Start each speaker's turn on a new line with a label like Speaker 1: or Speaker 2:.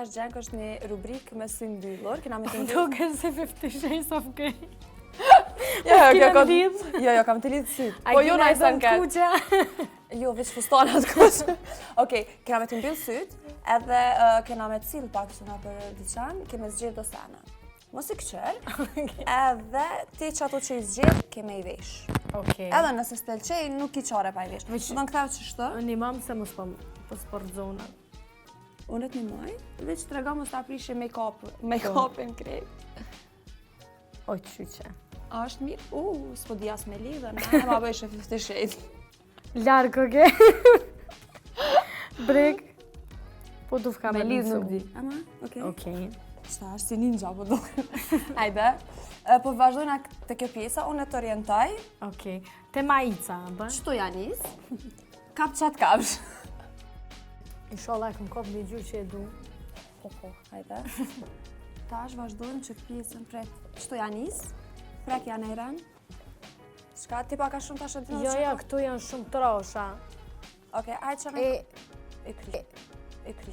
Speaker 1: tash Gjenk është një rubrikë me sy mbyllur, kena me të mbyllur.
Speaker 2: Duket se 50 Shades of Grey.
Speaker 1: Jo, kam të lidhë sytë. Po jo na i thënë
Speaker 2: kuqe.
Speaker 1: Jo, veç fustanat kuqe. Okej, kena me të mbyllë sytë, edhe kena me cilë pak që nga për dyqan, keme zgjedh do sene. Mos i këqër, edhe ti që ato që i zgjedh, keme i vesh. Edhe nëse s'tel qej, nuk i qare pa i vesh. Do në këthevë që shtë?
Speaker 2: Një mamë se mos po sport zona.
Speaker 1: Unë të një maj, veç të rega mos të aprishe make-upin krejt.
Speaker 2: O, qyqe.
Speaker 1: A është mirë? S'po di as me lidhe, ne ma bëjshë 50 Shades.
Speaker 2: Larkë, oke? Brek. Po du fka me
Speaker 1: lidhë nuk di. Ama, okej. Qëta është si ninja, po du. Hajde. Po vazhdojna të kjo pjesa, unë e të orientaj.
Speaker 2: Okej. Te majica, bë?
Speaker 1: Qëto janis? Kap qatë kapsh.
Speaker 2: Inshallah e këm kop një gjurë që e du.
Speaker 1: Po, hajde. Tash vazhdojmë që pjesën prek. Qëto janis? Prek janë e ren. Shka, ti pa ka shumë tash e dinë?
Speaker 2: Jo, këtu janë shumë trosha.
Speaker 1: Okej, ajtë që në... E kry.